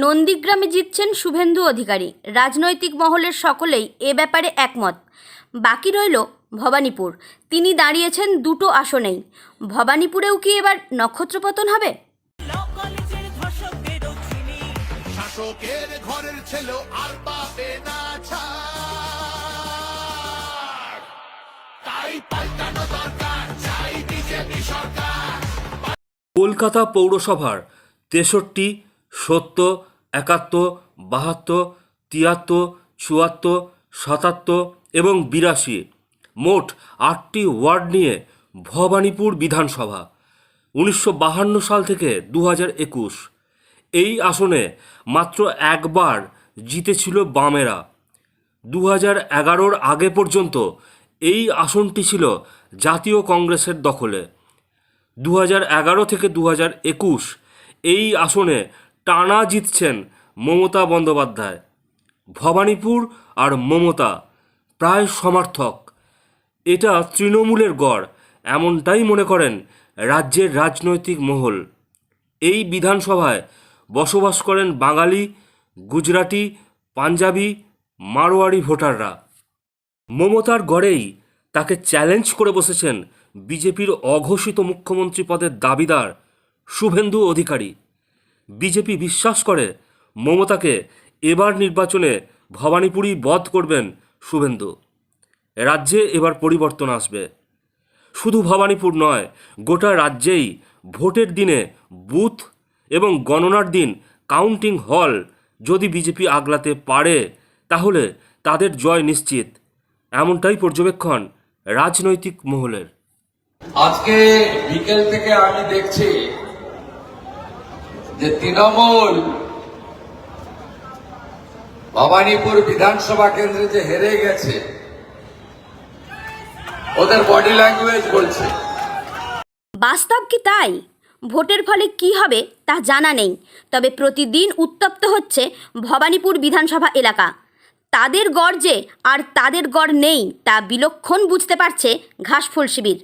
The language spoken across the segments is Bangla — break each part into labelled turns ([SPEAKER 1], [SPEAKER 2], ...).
[SPEAKER 1] নন্দীগ্রামে জিতছেন শুভেন্দু অধিকারী। রাজনৈতিক মহলের সকলেই এ ব্যাপারে একমত। বাকি রইল ভবানীপুর। তিনি দাঁড়িয়েছেন দুটো আসনেই। ভবানীপুরেও কি এবার নক্ষত্রপতন হবে?
[SPEAKER 2] কলকাতা পৌরসভার 63, 70, 71, 72, 73, 74, 77 এবং 82 মোট 8টি ওয়ার্ড নিয়ে ভবানীপুর বিধানসভা 1952 সাল থেকে 2021। এই আসনে মাত্র একবার জিতেছিল বামেরা। 2011-র আগে পর্যন্ত এই আসনটি ছিল জাতীয় কংগ্রেসের দখলে। 2011 থেকে 2021 এই আসনে টানা জিতছেন মমতা বন্দ্যোপাধ্যায়। ভবানীপুর আর মমতা প্রায় সমার্থক। এটা তৃণমূলের গড়, এমনটাই মনে করেন রাজ্যের রাজনৈতিক মহল। এই বিধানসভায় বসবাস করেন বাঙালি, গুজরাটি, পাঞ্জাবি, মারোয়াড়ি ভোটাররা। মমতার গড়েই তাকে চ্যালেঞ্জ করে বসেছেন বিজেপির অঘোষিত মুখ্যমন্ত্রী পদের দাবিদার শুভেন্দু অধিকারী। বিজেপি বিশ্বাস করে মমতাকে এবার নির্বাচনে ভবানীপুরই বধ করবেন শুভেন্দু। রাজ্যে এবার পরিবর্তন আসবে। শুধু ভবানীপুর নয়, গোটা রাজ্যেই ভোটের দিনে বুথ এবং গণনার দিন কাউন্টিং হল যদি বিজেপি আগলাতে পারে তাহলে তাদের জয় নিশ্চিত, এমনটাই পর্যবেক্ষণ রাজনৈতিক মহলের।
[SPEAKER 3] আজকে বিকেল থেকে আমি দেখছি যে তৃণমূল ভবানীপুর বিধানসভা কেন্দ্রে যে হেরে গেছে, ওদের বডি ল্যাঙ্গুয়েজ বলছে।
[SPEAKER 1] বাস্তব কি তাই? ভোটের ফলে কি হবে তা জানা নেই, তবে প্রতিদিন উত্তপ্ত হচ্ছে ভবানীপুর বিধানসভা এলাকা। তাদের গড় যে আর তাদের গড় নেই তা বিলক্ষণ বুঝতে পারছে ঘাসফুল শিবির।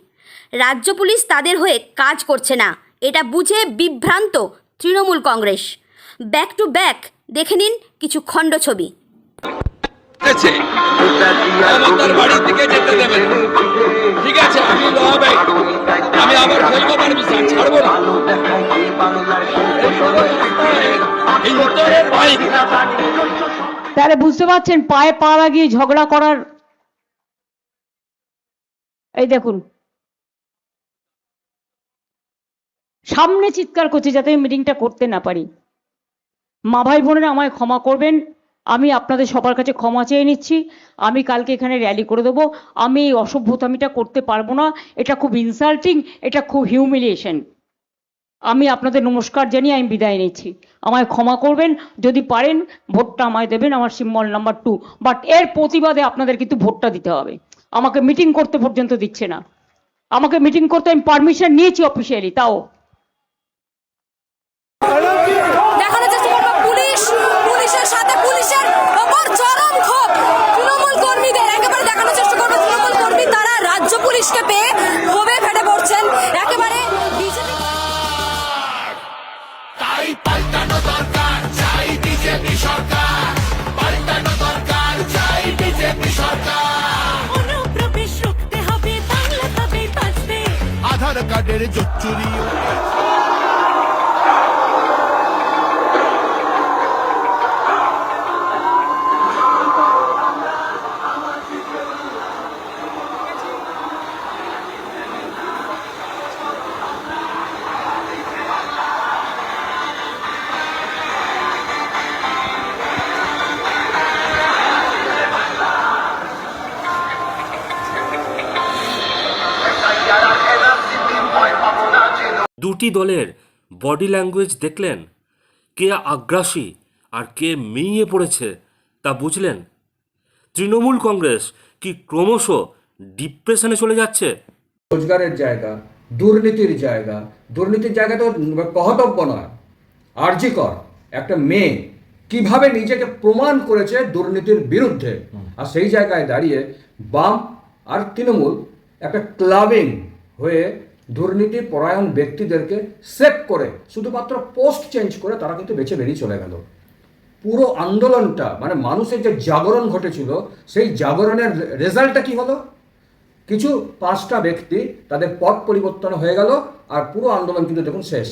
[SPEAKER 1] রাজ্য পুলিশ তাদের হয়ে কাজ করছে না, এটা বুঝে বিভ্রান্ত Trinamool Congress. Back to back দেখে নিন কিছু খণ্ড ছবি।
[SPEAKER 3] বাড়ির দিকে যেতে দেবেন, ঠিক আছে, আমি আমি আবার খেলবো, পারমিশন ছাড়বো না।
[SPEAKER 4] তাহলে বুঝতে পারছেন পায়ে পা লাগিয়ে ঝগড়া করার। এই দেখুন সামনে চিৎকার করছে যাতে মিটিংটা করতে না পারি। মা ভাই বোনেরা আমায় ক্ষমা করবেন, আমি আপনাদের সবার কাছে ক্ষমা চেয়ে নিচ্ছি। আমি কালকে এখানে র্যালি করে দেবো। আমি এই অসভ্যতামিটা করতে পারবো না, এটা খুব ইনসাল্টিং, এটা খুব হিউমিলিয়েশন। আমি আপনাদের নমস্কার জানিয়ে আমি বিদায় নিচ্ছি। আমায় ক্ষমা করবেন, যদি পারেন ভোটটা আমায় দেবেন, আমার সিম্বল নাম্বার 2। বাট এর প্রতিবাদে আপনাদের কিন্তু ভোটটা দিতে হবে। আমাকে মিটিং করতে পর্যন্ত দিচ্ছে না। আমাকে মিটিং করতে আমি পারমিশন নিয়েছি অফিসিয়ালি, তাও
[SPEAKER 5] দেখানোর চেষ্টা করবো পুলিশের সাথে পুলিশের ওপর চরম ক্ষোভ তৃণমূল কর্মীদের। একেবারে দেখানোর চেষ্টা করবো তৃণমূল কর্মী তারা রাজ্য পুলিশকে পেয়ে ক্ষোভে ফেটে পড়ছেন। একেবারে
[SPEAKER 6] অনুপ্রবেশ রুখতে হবে, বাংলা তবে বাঁচবে। আধার কার্ডের জোচ্চুরি
[SPEAKER 2] দুটি দলের বডি ল্যাঙ্গুয়েজ দেখলেন? কে আগ্রাসী আর কে মিইয়ে পড়েছে তা বুঝলেন? তৃণমূল কংগ্রেস কি ক্রমশ ডিপ্রেশনে চলে যাচ্ছে?
[SPEAKER 7] রোজগারের জায়গা, দুর্নীতির জায়গা। দুর্নীতির জায়গা তো কহতব্য নয়। আরজিকর একটা মেয়ে কিভাবে নিজেকে প্রমাণ করেছে দুর্নীতির বিরুদ্ধে, আর সেই জায়গায় দাঁড়িয়ে বাম আর তৃণমূল একটা ক্লাবিং হয়ে দুর্নীতি পরায়ণ ব্যক্তিদেরকে সেভ করে শুধুমাত্র পোস্ট চেঞ্জ করে তারা কিন্তু বেঁচে বেরিয়ে চলে গেল। পুরো আন্দোলনটা মানে মানুষের যে জাগরণ ঘটেছিল সেই জাগরণের রেজাল্টটা কি হলো? কিছু 5টা ব্যক্তি তাদের পথ পরিবর্তন হয়ে গেল আর পুরো আন্দোলন কিন্তু দেখুন শেষ।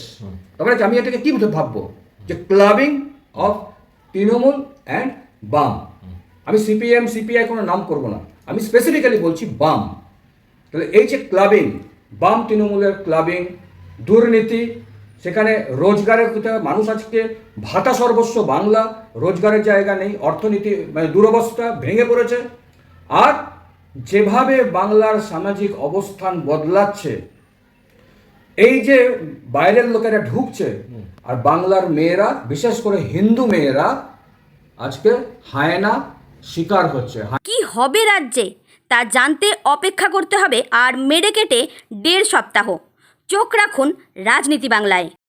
[SPEAKER 7] তারপরে আমি এটাকে কি ভাববো যে ক্লাবিং অফ তৃণমূল অ্যান্ড বাম। আমি সিপিএম সিপিআই কোনো নাম করব না, আমি স্পেসিফিক্যালি বলছি বাম। তাহলে এই যে ক্লাবিং, বাম তৃণমূলের ক্লাবিং, দুর্নীতি, সেখানে রোজগারের কোথাও মানুষ আজকে ভাতা সর্বস্ব বাংলা, রোজগারের জায়গা নেই, অর্থনীতি মানে দুরবস্থা ভেঙে পড়েছে। আর যেভাবে বাংলার সামাজিক অবস্থান বদলাচ্ছে, এই যে বাইরের লোকেরা ঢুকছে আর বাংলার মেয়েরা বিশেষ করে হিন্দু মেয়েরা আজকে হায়না শিকার হচ্ছে।
[SPEAKER 1] কি হবে রাজ্যে তা জানতে অপেক্ষা করতে হবে আর মেরে কেটে 1.5 সপ্তাহ। চোখ রাখুন রাজনীতি বাংলায়।